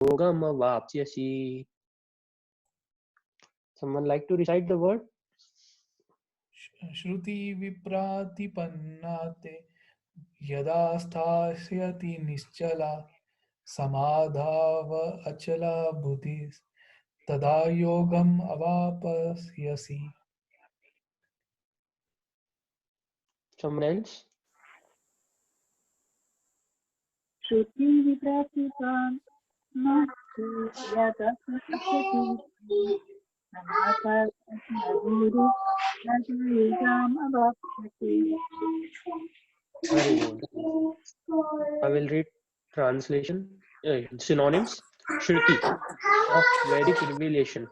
yogamavapsyasi. Someone like to recite the word? श्रुति विप्रातिपन्नाते यदा स्थास्यति निश्चला समाधाव अचला बुद्धि तदा योगम अवापस्यसि. Someone else? श्रुति विप्रतिपन्नाते यदा स्थास्यति समाधाव Very good. I will read translation. Synonyms. Shruti, of Vedic revelation.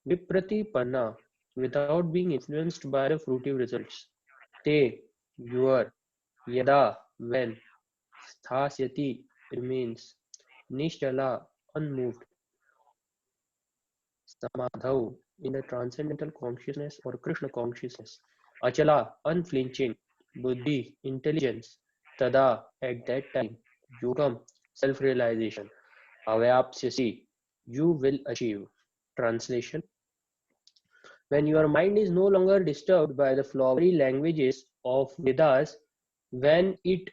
Vipratipanna, without being influenced by the fruitive results. Te, your. Yada, when. Sthasyati, remains. Nishtala, unmoved. Samadhau, in the transcendental consciousness or Krishna consciousness. Achala, unflinching. Buddhi, intelligence. Tada, at that time. Yogam, self-realization. Avyapsyasi, you will achieve. Translation. When your mind is no longer disturbed by the flowery languages of Vedas, when it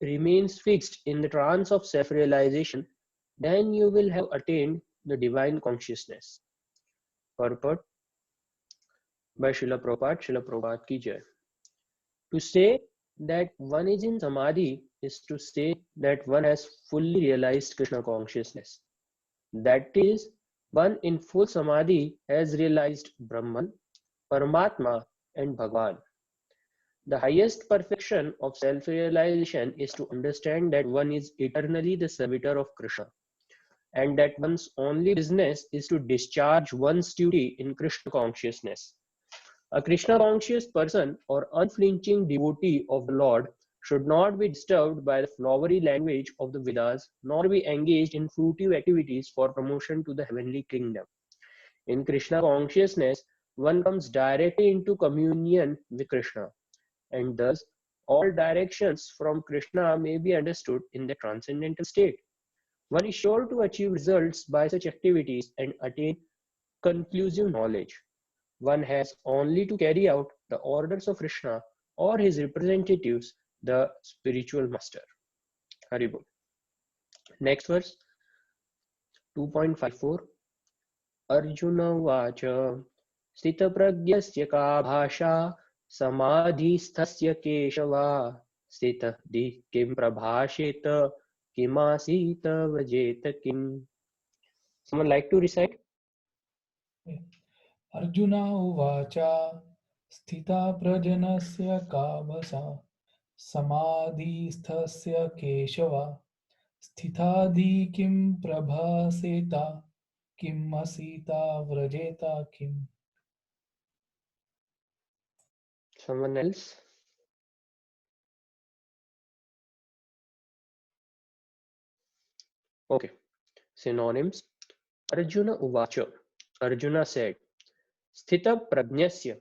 remains fixed in the trance of self-realization, then you will have attained the divine consciousness. Purport by Srila Prabhupada. Srila Prabhupada ki jai. To say that one is in samadhi is to say that one has fully realized Krishna consciousness. That is, one in full samadhi has realized Brahman, Paramatma and Bhagavan. The highest perfection of self-realization is to understand that one is eternally the servitor of Krishna, and that one's only business is to discharge one's duty in Krishna consciousness. A Krishna conscious person or unflinching devotee of the Lord should not be disturbed by the flowery language of the Vedas, nor be engaged in fruitive activities for promotion to the heavenly kingdom. In Krishna consciousness, one comes directly into communion with Krishna, and thus all directions from Krishna may be understood in the transcendental state. One is sure to achieve results by such activities and attain conclusive knowledge. One has only to carry out the orders of Krishna or his representatives, the spiritual master. Haribol. Next verse, 2.54. Arjuna Vacha Sthitapragyasya ka bhasha Samadhisthasya keshava Sthitadi kim prabhasheta Kimasita vrajeta kim. Someone like to recite? Arjun उवाच स्थिता प्रजनस्य कामसा समाधिस्थस्य केशव स्थितादि किं प्रभासेता किम असीता व्रजेता किम. Someone else? Okay. Synonyms. Arjuna Uvacha. Arjuna said, Sthita Prajnasya,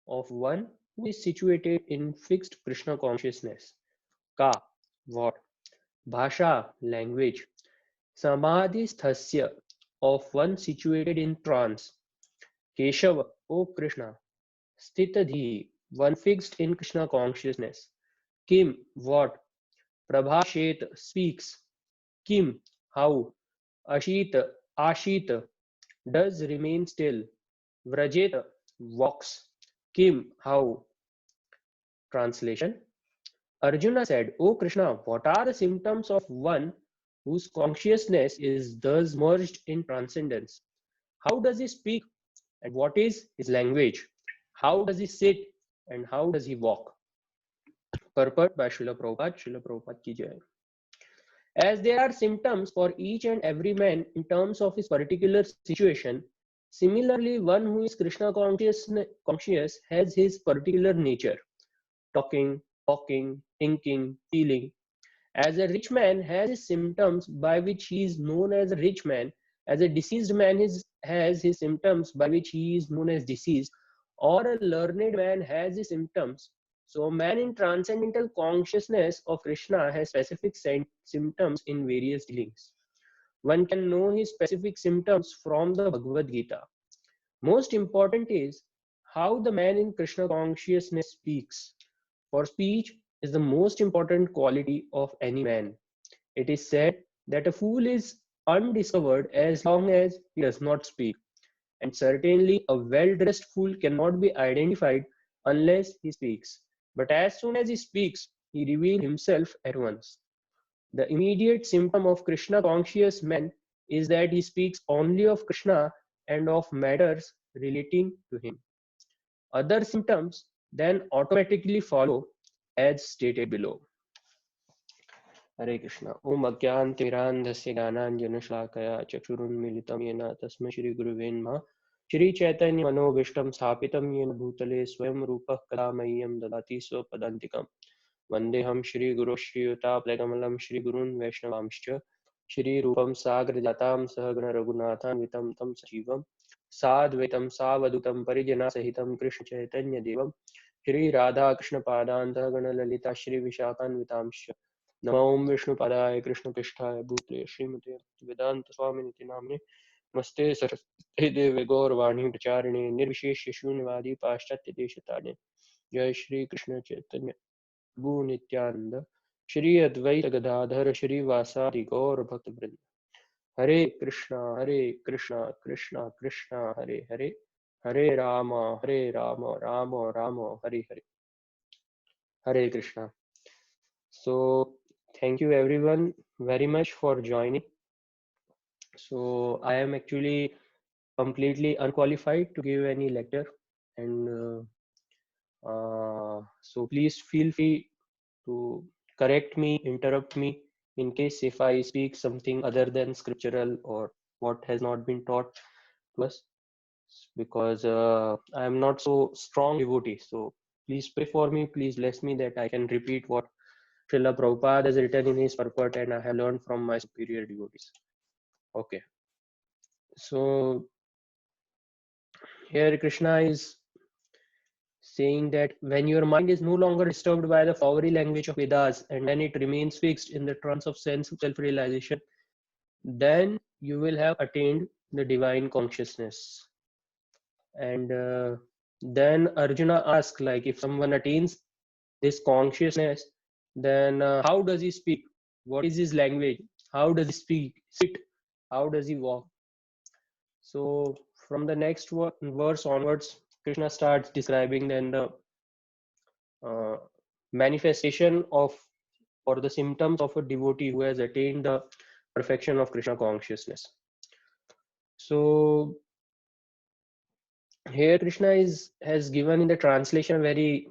of one who is situated in fixed Krishna consciousness. Ka, what? Bhasha, language. Samadhisthasya, of one situated in trance. Keshava, O Krishna. Sthitadhi, one fixed in Krishna consciousness. Kim, what? Prabhashet, speaks. Kim, how? Ashita, Ashita, does remain still. Vrajeta, walks. Kim, how? Translation. Arjuna said, O Krishna, what are the symptoms of one whose consciousness is thus merged in transcendence? How does he speak? And what is his language? How does he sit? And how does he walk? Purport by Srila Prabhupada. Srila Prabhupada ki jai. As there are symptoms for each and every man in terms of his particular situation, similarly, one who is Krishna conscious has his particular nature, talking, walking, thinking, feeling. As a rich man has his symptoms by which he is known as a rich man, as a diseased man has his symptoms by which he is known as diseased, or a learned man has his symptoms. So a man in transcendental consciousness of Krishna has specific symptoms in various dealings. one can know his specific symptoms from the Bhagavad Gita. Most important is how the man in Krishna consciousness speaks. For speech is the most important quality of any man. It is said that a fool is undiscovered as long as he does not speak, and certainly a well-dressed fool cannot be identified unless he speaks. But as soon as he speaks, he reveals himself at once. The immediate symptom of Krishna conscious man is that he speaks only of Krishna and of matters relating to him. Other symptoms then automatically follow as stated below. Hare Krishna. Om Agyantimirandhasya Gyananjanashakaya Chakshuruन्मीलितं येन तस्मै श्री गुरुवे नमः. श्री चैतन्य मनोभीष्टं स्थापितं येन भूतले स्वयं रूपः कदा मह्यं ददाति स्वपदान्तिकम्. वन्देऽहं श्रीगुरो श्रीयुतापदकमलं श्रीगुरून् वैष्णवांश्च श्रीरूपं साग्रजातां सहगण रघुनाथान्वितं तं सजीवं साद्वैतं सावधूतं परिजनसहितं कृष्ण चैतन्य देवं श्री राधा कृष्ण पादान् सहगण ललिता श्री विशाखान्वितांश्च नमो ओं विष्णुपदाय कृष्णपृष्ठाय भूतले श्रीमते वेदांत स्वामिनिति नाम्ने नमस्ते सरस्वती देवे गौरवाणी प्रचारिणे निर्विशेष शून्यवादी पाश्चात्य देशतारिणे जय श्री कृष्ण चैतन्य प्रभु नित्यानंद श्री अद्वैत गदाधर श्रीवासादि गौर भक्त वृंद. हरे Krishna Krishna Krishna Hare Hare Hare Ram Ram Ram Hare Hare. Hare Krishna. So thank you everyone very much for joining. So I am actually completely unqualified to give any lecture, and so please feel free to correct me, interrupt me in case if I speak something other than scriptural or what has not been taught to us, because I am not so strong devotee. So please pray for me, please bless me that I can repeat what Srila Prabhupada has written in his purport and I have learned from my superior devotees. Okay. So here Krishna is saying that when your mind is no longer disturbed by the flowery language of Vedas and when it remains fixed in the trance of sense self-realization, then you will have attained the divine consciousness. And then Arjuna asks, like, if someone attains this consciousness, then how does he speak? What is his language? How does he speak? Sit? How does he walk? So from the next verse onwards, Krishna starts describing then the manifestation of or the symptoms of a devotee who has attained the perfection of Krishna consciousness. So here Krishna has given in the translation very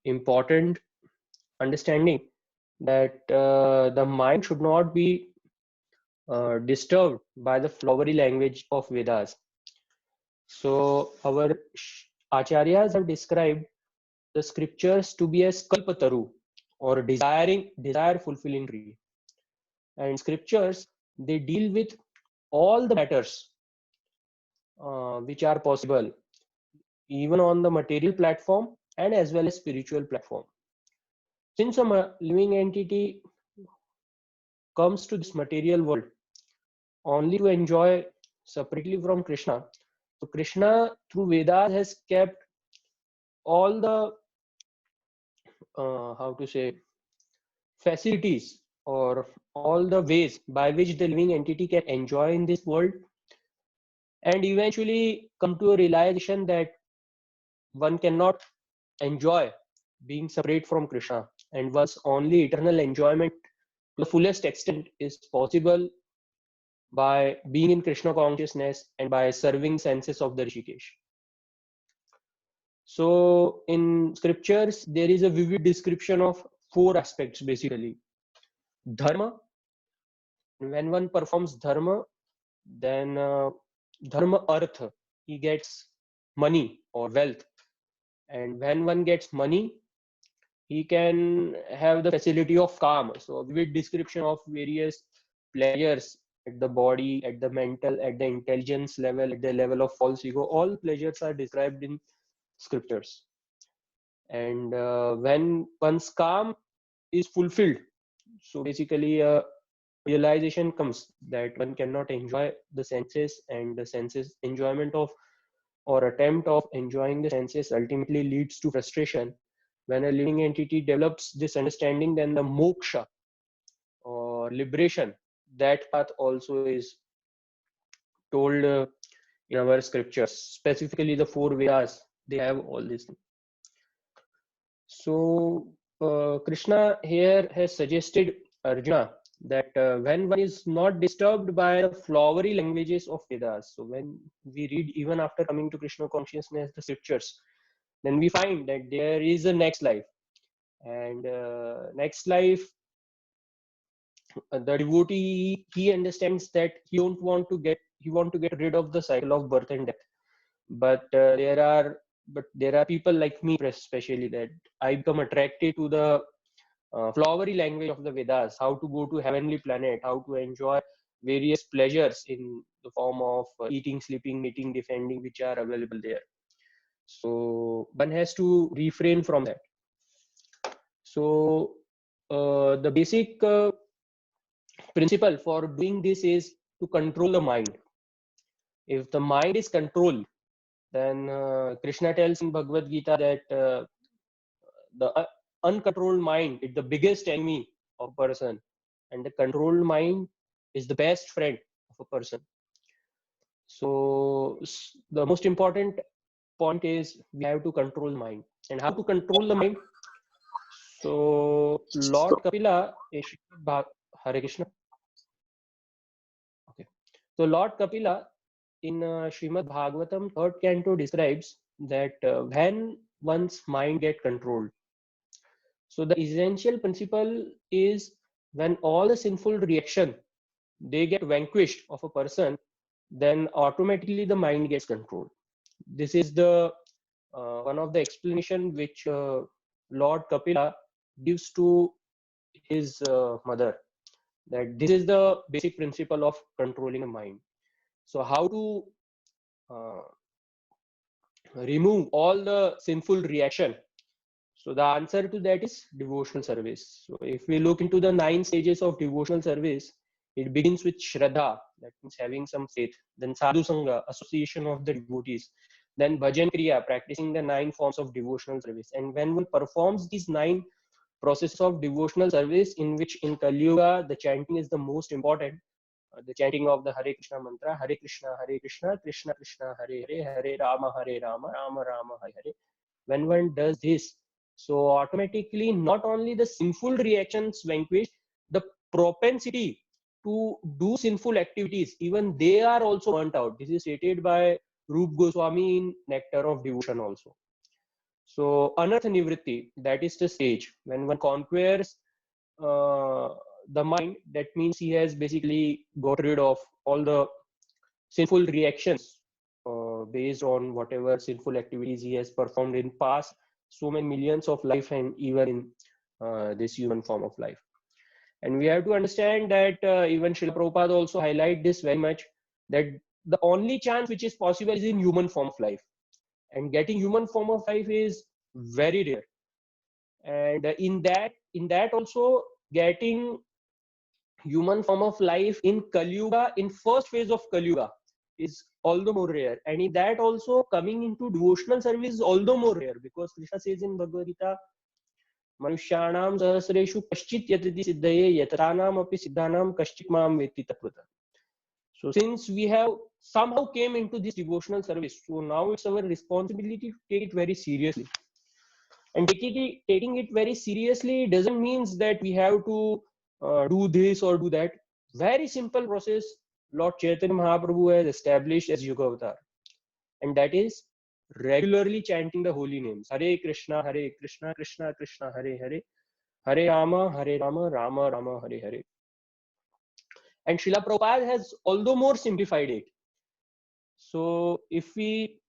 important understanding that the mind should not be disturbed by the flowery language of Vedas. So our acharyas have described the scriptures to be as kalpataru or desire fulfilling tree. And scriptures, they deal with all the matters which are possible even on the material platform and as well as spiritual platform. Since a living entity comes to this material world only to enjoy separately from Krishna, so Krishna through Vedas has kept all the how to say facilities or all the ways by which the living entity can enjoy in this world and eventually come to a realization that one cannot enjoy being separate from Krishna, and one's only eternal enjoyment to the fullest extent is possible by being in Krishna consciousness and by serving senses of the Rishikesh. So in scriptures, there is a vivid description of four aspects basically. Dharma, when one performs dharma, then dharma artha, he gets money or wealth. And when one gets money, he can have the facility of calm. So a vivid description of various pleasures at the body, at the mental, at the intelligence level, at the level of false ego. All pleasures are described in scriptures. And when one's calm is fulfilled, so basically realization comes that one cannot enjoy the senses, and the senses enjoyment of or attempt of enjoying the senses ultimately leads to frustration. When a living entity develops this understanding, then the moksha or liberation, that path also is told in our scriptures, specifically the four Vedas. They have all these things. So Krishna here has suggested Arjuna that when one is not disturbed by the flowery languages of Vedas, so when we read even after coming to Krishna consciousness the scriptures, then we find that there is a next life, and next life, the devotee, he understands that he want to get rid of the cycle of birth and death, but there are people like me especially that I become attracted to the flowery language of the Vedas, how to go to heavenly planet, how to enjoy various pleasures in the form of eating, sleeping, mating, defending, which are available there. So one has to refrain from that. So the basic principle for doing this is to control the mind. If the mind is controlled, then Krishna tells in Bhagavad Gita that the uncontrolled mind is the biggest enemy of a person, and the controlled mind is the best friend of a person. So the most important point is we have to control the mind. And how to control the mind? So Lord Kapila is Hare Krishna. Okay. So Lord Kapila in Srimad Bhagavatam 3rd canto describes that when one's mind get controlled. So the essential principle is when all the sinful reaction they get vanquished of a person, then automatically the mind gets controlled. This is the one of the explanation which Lord Kapila gives to his mother, that this is the basic principle of controlling the mind. So how to remove all the sinful reaction? So the answer to that is devotional service. So if we look into the 9 stages of devotional service, it begins with Shraddha, that means having some faith. Then Sadhu Sangha, association of the devotees. Then Bhajan Kriya, practicing the 9 forms of devotional service. And when one performs these 9 processes of devotional service, in which in Kali Yuga the chanting is the most important, the chanting of the Hare Krishna mantra, Hare Krishna, Krishna Krishna, Hare Hare, Hare Rama, Rama Rama, Hare Hare. When one does this, so automatically not only the sinful reactions vanquish, the propensity to do sinful activities, even they are also burnt out. This is stated by Rup Goswami in Nectar of Devotion also. So Anartha Nivritti, that is the stage when one conquers the mind. That means he has basically got rid of all the sinful reactions based on whatever sinful activities he has performed in past so many millions of life, and even in this human form of life. And we have to understand that even Srila Prabhupada also highlight this very much, that the only chance which is possible is in human form of life, and getting human form of life is very rare. And in that also, getting human form of life in Kali Yuga, in first phase of Kali Yuga, is all the more rare. And in that also, coming into devotional service is all the more rare, because Krishna says in Bhagavad Gita, Manushyanam sahasreshu kaschit yatati siddhaye yataranam api siddhanam kaschit mam veti tatvata. So since we have somehow came into this devotional service, so now it's our responsibility to take it very seriously. And taking it very seriously doesn't mean that we have to do this or do that. Very simple process Lord Chaitanya Mahaprabhu has established as Yuga Avatar, and that is regularly chanting the holy names. Hare Krishna, Krishna Krishna, Hare Hare, Hare Rama, Rama Rama, Hare Hare. And Srila Prabhupada has although more simplified it. So if we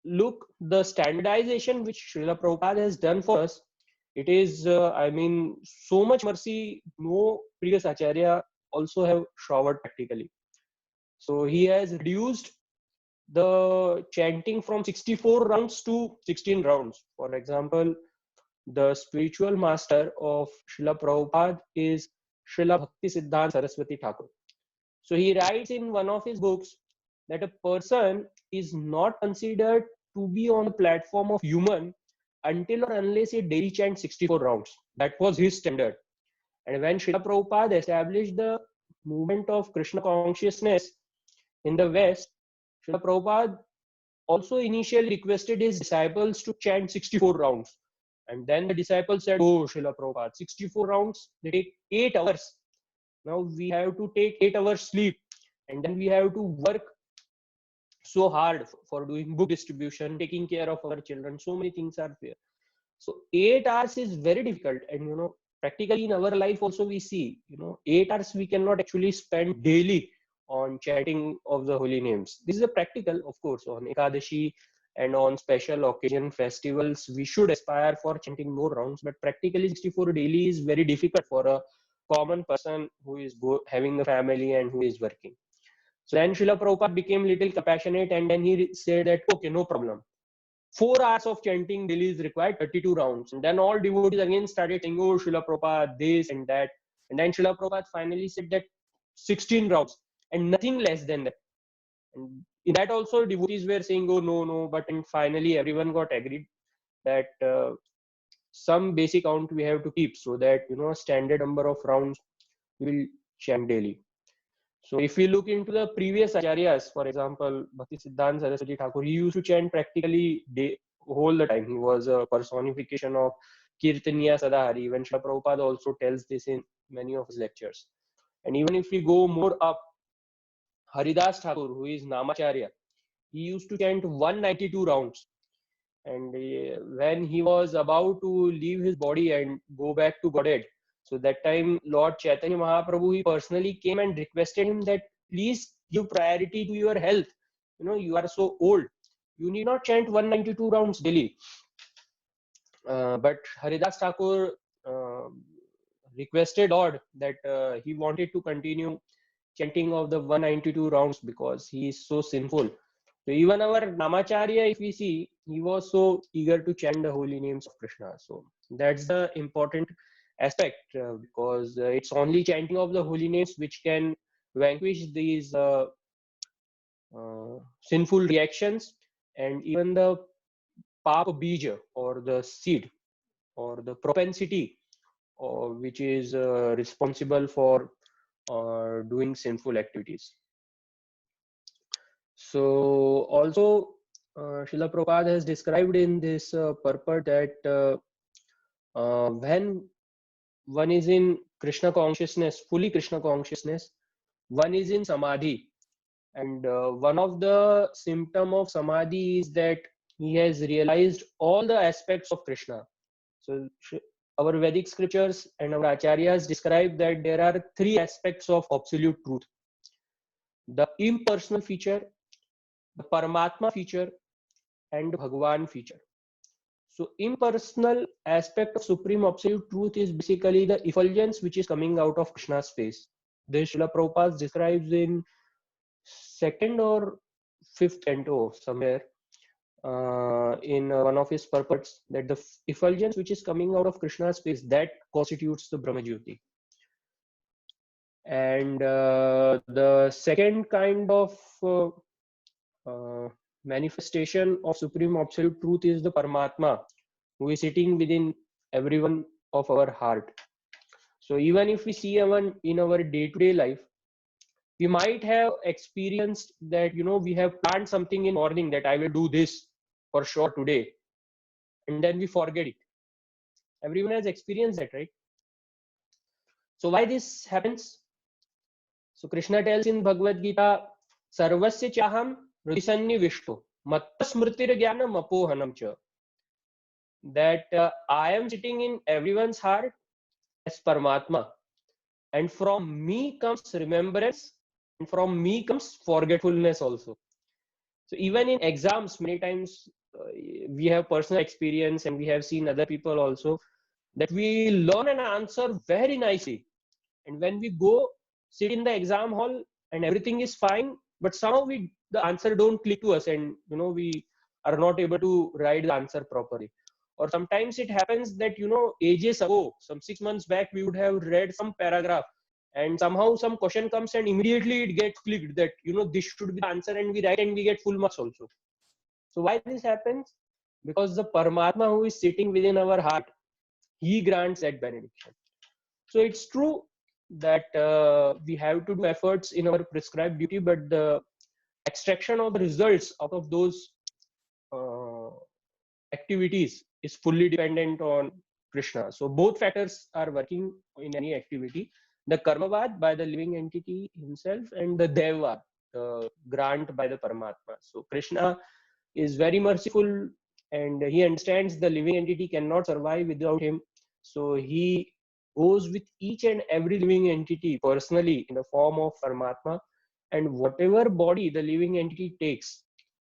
look the standardization which Srila Prabhupada has done for us, it is, I mean, so much mercy no previous Acharya also have showered practically. So he has reduced the chanting from 64 rounds to 16 rounds. For example, the spiritual master of Srila Prabhupada is Srila Bhakti Siddhanta Saraswati Thakur. So he writes in one of his books that a person is not considered to be on the platform of human until or unless he daily chants 64 rounds. That was his standard. And when Srila Prabhupada established the movement of Krishna consciousness in the West, Srila Prabhupada also initially requested his disciples to chant 64 rounds. And then the disciples said, "Oh, Srila Prabhupada, 64 rounds, they take 8 hours. Now we have to take 8 hours sleep. And then we have to work so hard for doing book distribution, taking care of our children. So many things are there. So 8 hours is very difficult. And, practically in our life also we see, 8 hours we cannot actually spend daily on chanting of the holy names. This is a practical, of course, on Ekadashi and on special occasion festivals, we should aspire for chanting more rounds, but practically 64 daily is very difficult for a common person who is having a family and who is working. So then Srila Prabhupada became little compassionate, and then he said that, okay, no problem. 4 hours of chanting daily is required, 32 rounds. And then all devotees again started saying, oh, Srila Prabhupada, this and that. And then Srila Prabhupada finally said that 16 rounds and nothing less than that. And in that also devotees were saying, oh, no. But and finally everyone got agreed that some basic count we have to keep so that, a standard number of rounds we will chant daily. So if we look into the previous acharyas, for example, Bhakti Siddhanta Saraswati Thakur, he used to chant practically whole the time. He was a personification of Kirtaniya Sadahari. Even Srila Prabhupada also tells this in many of his lectures. And even if we go more up, Haridas Thakur, who is Namacharya, he used to chant 192 rounds. And when he was about to leave his body and go back to Godhead, so that time Lord Chaitanya Mahaprabhu, he personally came and requested him that please give priority to your health. You are so old. You need not chant 192 rounds daily. But Haridas Thakur requested Lord that he wanted to continue chanting of the 192 rounds because he is so sinful. So even our Namacharya, if we see, he was so eager to chant the holy names of Krishna. So that's the important aspect because it's only chanting of the holy names which can vanquish these sinful reactions, and even the papa bija or the seed or the propensity which is responsible for doing sinful activities. So also Srila Prabhupada has described in this purport that when one is in Krishna consciousness, fully Krishna consciousness, one is in samadhi. And one of the symptom of samadhi is that he has realized all the aspects of Krishna. So our Vedic scriptures and our acharyas describe that there are 3 aspects of absolute truth: the impersonal feature, the Paramatma feature, and the Bhagwan feature. So impersonal aspect of supreme absolute truth is basically the effulgence which is coming out of Krishna's face. This Srila Prabhupada describes in 2nd or 5th canto somewhere in one of his purports that the effulgence which is coming out of Krishna's face, that constitutes the Brahmajyoti. And the second kind of manifestation of supreme absolute truth is the Paramatma, who is sitting within everyone of our heart. So even if we see in our day-to-day life, we might have experienced that we have planned something in morning that I will do this for sure today, and then we forget it. Everyone has experienced that, right? So why this happens? So Krishna tells in Bhagavad Gita, Sarvasya chaham hridisannivishto matta smritir jnanam apohanam cha, that I am sitting in everyone's heart as Paramatma, and from me comes remembrance, and from me comes forgetfulness also. So even in exams, many times we have personal experience, and we have seen other people also, that we learn an answer very nicely, and when we go sit in the exam hall and everything is fine, but somehow the answer don't click to us, and we are not able to write the answer properly. Or sometimes it happens that ages ago, some 6 months back, we would have read some paragraph, and somehow some question comes and immediately it gets clicked that, this should be the answer, and we write and we get full marks also. So why this happens? Because the Paramatma who is sitting within our heart, he grants that benediction. So it's true that we have to do efforts in our prescribed duty, but the extraction of the results out of those activities is fully dependent on Krishna. So both factors are working in any activity. The karmavad by the living entity himself, and the deva, the grant by the Paramatma. So Krishna is very merciful, and he understands the living entity cannot survive without him. So he goes with each and every living entity personally in the form of Paramatma, and whatever body the living entity takes,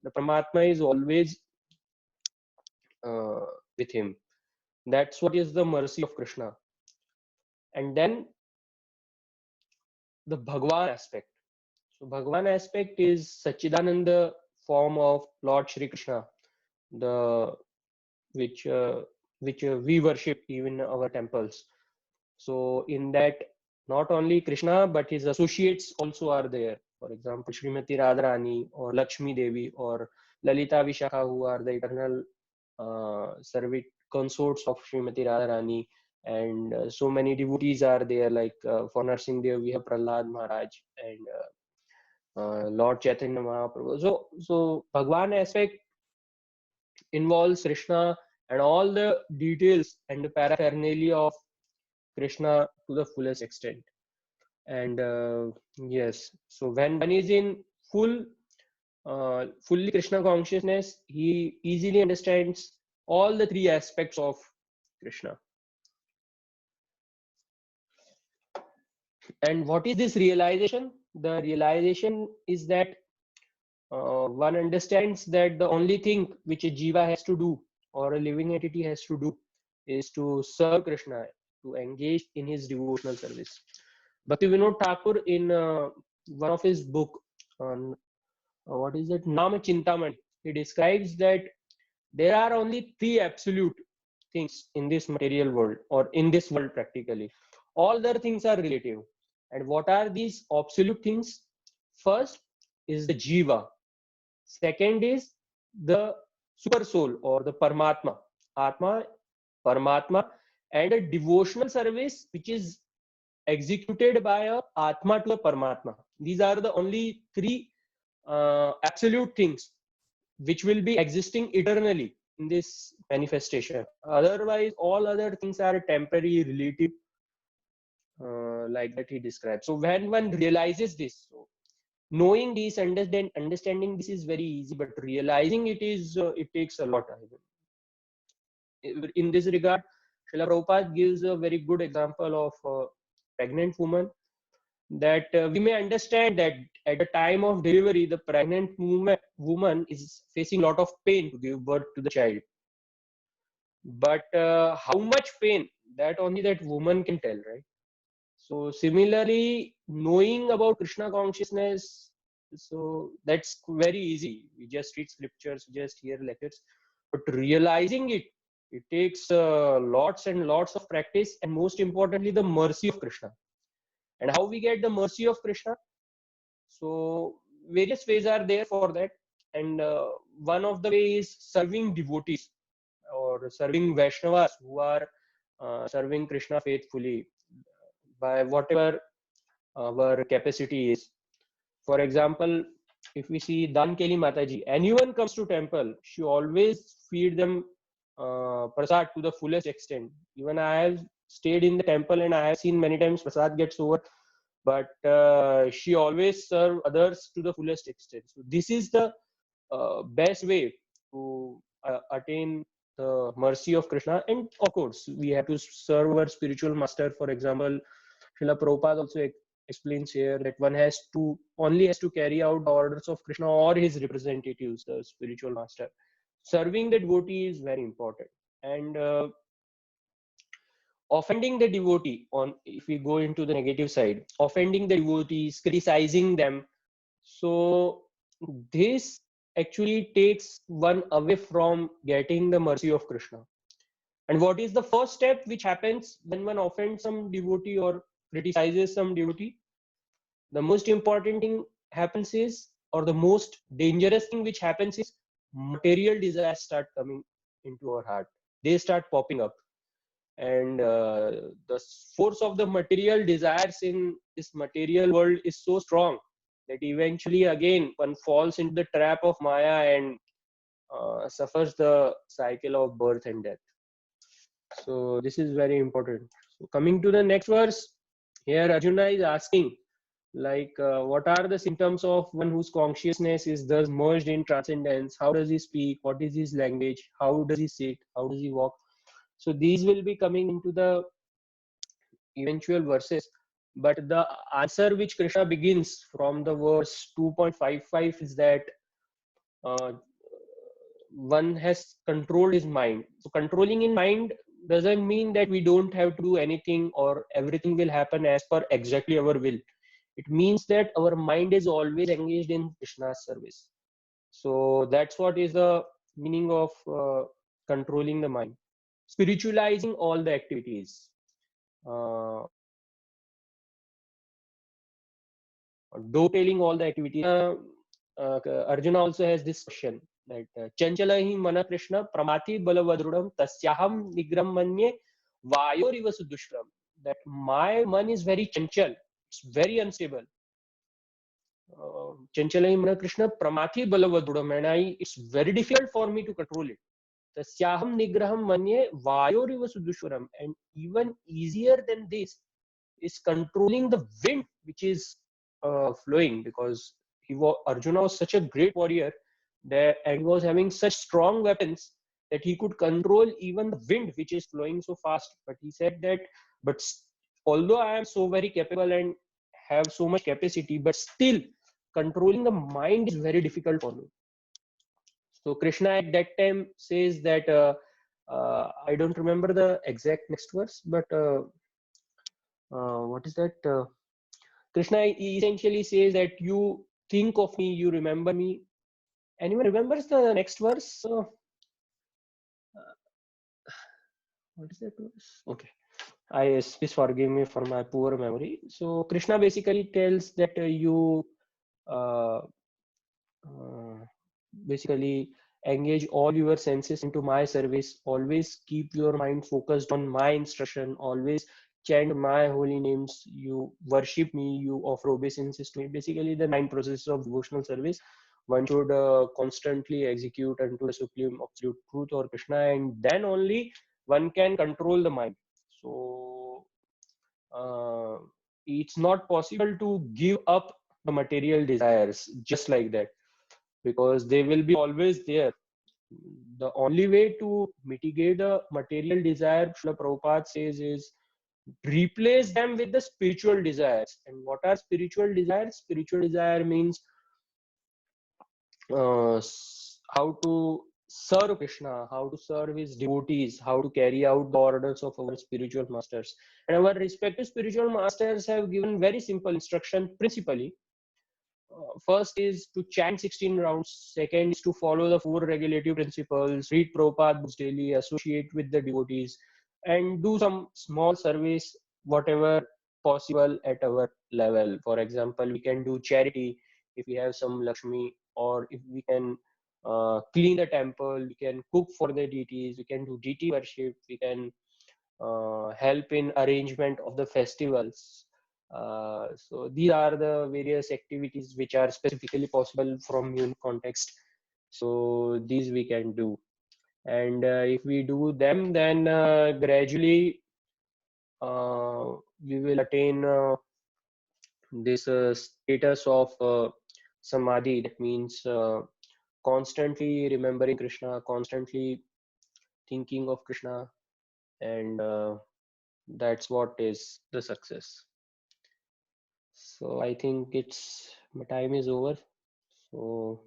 the Paramatma is always with him. That's what is the mercy of Krishna. And then the Bhagwan aspect. So Bhagwan aspect is Sachidananda form of Lord Shri Krishna, the which we worship even in our temples. So in that, not only Krishna but his associates also are there. For example, Srimati Radharani or Lakshmi Devi or Lalita Vishakha, who are the eternal servit consorts of Srimati Radharani, and so many devotees are there. Like for Narsingh Dev, we have Prahlad Maharaj and Lord Chaitanya Mahaprabhu. So Bhagwan aspect involves Krishna and all the details and the paraphernalia of Krishna to the fullest extent. And yes, so when one is in fully Krishna consciousness, he easily understands all the three aspects of Krishna. And what is this realization? The realization is that one understands that the only thing which a jiva has to do, or a living entity has to do, is to serve Krishna, to engage in his devotional service. Bhakti Vinod Thakur, in one of his book on what is it, Nama Chintamani, he describes that there are only three absolute things in this material world, or in this world practically. All other things are relative. And what are these absolute things? First is the jiva. Second is the super soul, or the Paramatma, Atma, Paramatma, and a devotional service which is executed by a Atma to a Paramatma. These are the only three absolute things which will be existing eternally in this manifestation. Otherwise, all other things are temporary, relative, like that he describes. So when one realizes this, so knowing this, understanding this is very easy, but realizing it is, it takes a lot. In this regard, Srila Prabhupada gives a very good example of a pregnant woman, that we may understand that at the time of delivery, the pregnant woman is facing a lot of pain to give birth to the child. But how much pain, that only that woman can tell, right? So similarly, knowing about Krishna consciousness, so that's very easy. We just read scriptures, we just hear lectures, but realizing it, it takes lots and lots of practice, and most importantly, the mercy of Krishna. And how we get the mercy of Krishna? So various ways are there for that, and one of the ways is serving devotees or serving Vaishnavas who are serving Krishna faithfully by whatever our capacity is. For example, if we see Dankeli Mataji, anyone comes to temple, she always feed them prasad to the fullest extent. Even I have stayed in the temple and I have seen many times prasad gets over, but she always serve others to the fullest extent. So this is the best way to attain the mercy of Krishna. And of course, we have to serve our spiritual master. For example, Srila Prabhupada also explains here that one has to carry out the orders of Krishna or his representatives, the spiritual master. Serving the devotee is very important. And offending the devotee, on if we go into the negative side, offending the devotees, criticizing them, so this actually takes one away from getting the mercy of Krishna. And what is the first step which happens when one offends some devotee or criticizes some devotee, the most important thing happens is, or the most dangerous thing which happens is, material desires start coming into our heart. They start popping up. And the force of the material desires in this material world is so strong that eventually again one falls into the trap of Maya and suffers the cycle of birth and death. So this is very important. So coming to the next verse, here Arjuna is asking, like, what are the symptoms of one whose consciousness is thus merged in transcendence? How does he speak? What is his language? How does he sit? How does he walk? So these will be coming into the eventual verses. But the answer which Krishna begins from the verse 2.55 is that uh, one has controlled his mind. So controlling in mind doesn't mean that we don't have to do anything or everything will happen as per exactly our will. It means that our mind is always engaged in Krishna's service. So that's what is the meaning of controlling the mind. Spiritualizing all the activities. Dovetailing all the activities. Arjuna also has this question that Chanchalahi mana Krishna pramati balavadrudam tasyaham nigram manye vayoriva sudushram. That my man is very chanchal, it's very unstable. Chanchalahi mana Krishna pramati balavadrudam, and it's very difficult for me to control it. Tasyaham nigraham manye vayoriva sudushram, and even easier than this is controlling the wind which is flowing, because Arjuna was such a great warrior that, and he was having such strong weapons that he could control even the wind which is flowing so fast. But he said that, but although I am so very capable and have so much capacity, but still controlling the mind is very difficult for me. So Krishna at that time says that I don't remember the exact next verse, but what is that? Krishna essentially says that you think of me, you remember me. Anyone remembers the next verse? What is that verse? Okay. Please forgive me for my poor memory. So Krishna basically tells that you uh, uh, basically engage all your senses into my service. Always keep your mind focused on my instruction. Always chant my holy names. You worship me. You offer obeisances to me. Basically, the 9 processes of devotional service one should constantly execute unto the supreme absolute truth or Krishna, and then only one can control the mind. So uh, it's not possible to give up the material desires just like that, because they will be always there. The only way to mitigate the material desire, Srila Prabhupada says, is replace them with the spiritual desires. And what are spiritual desires? Spiritual desire means how to serve Krishna, how to serve his devotees, how to carry out the orders of our spiritual masters. And our respective spiritual masters have given very simple instruction principally. First is to chant 16 rounds. Second is to follow the 4 regulative principles, read Prabhupada books daily, associate with the devotees, and do some small service, whatever possible at our level. For example, we can do charity if we have some Lakshmi, or if we can clean the temple, we can cook for the deities, we can do deity worship, we can help in arrangement of the festivals. So these are the various activities which are specifically possible from your context. So these we can do, and if we do them, then gradually we will attain this status of samadhi. That means constantly remembering Krishna, constantly thinking of Krishna, and that's what is the success. So I think my time is over. So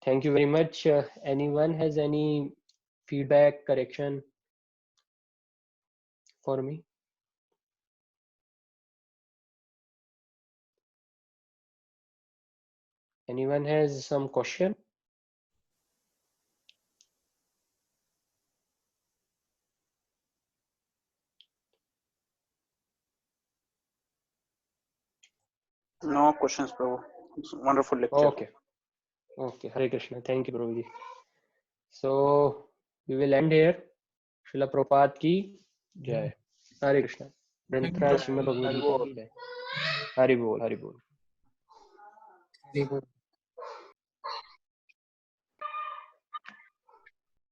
thank you very much. Anyone has any feedback, correction for me? Anyone has some question? No questions, Prabhu. It's a wonderful lecture. Okay. Okay. Hare Krishna. Thank you, Prabhuji. So we will end here. Srila Prabhupada ki jai. Hare Krishna. Granthra Srimad Bhagavad Gita ki jai. Hari Bol. Hari Bol. Very good.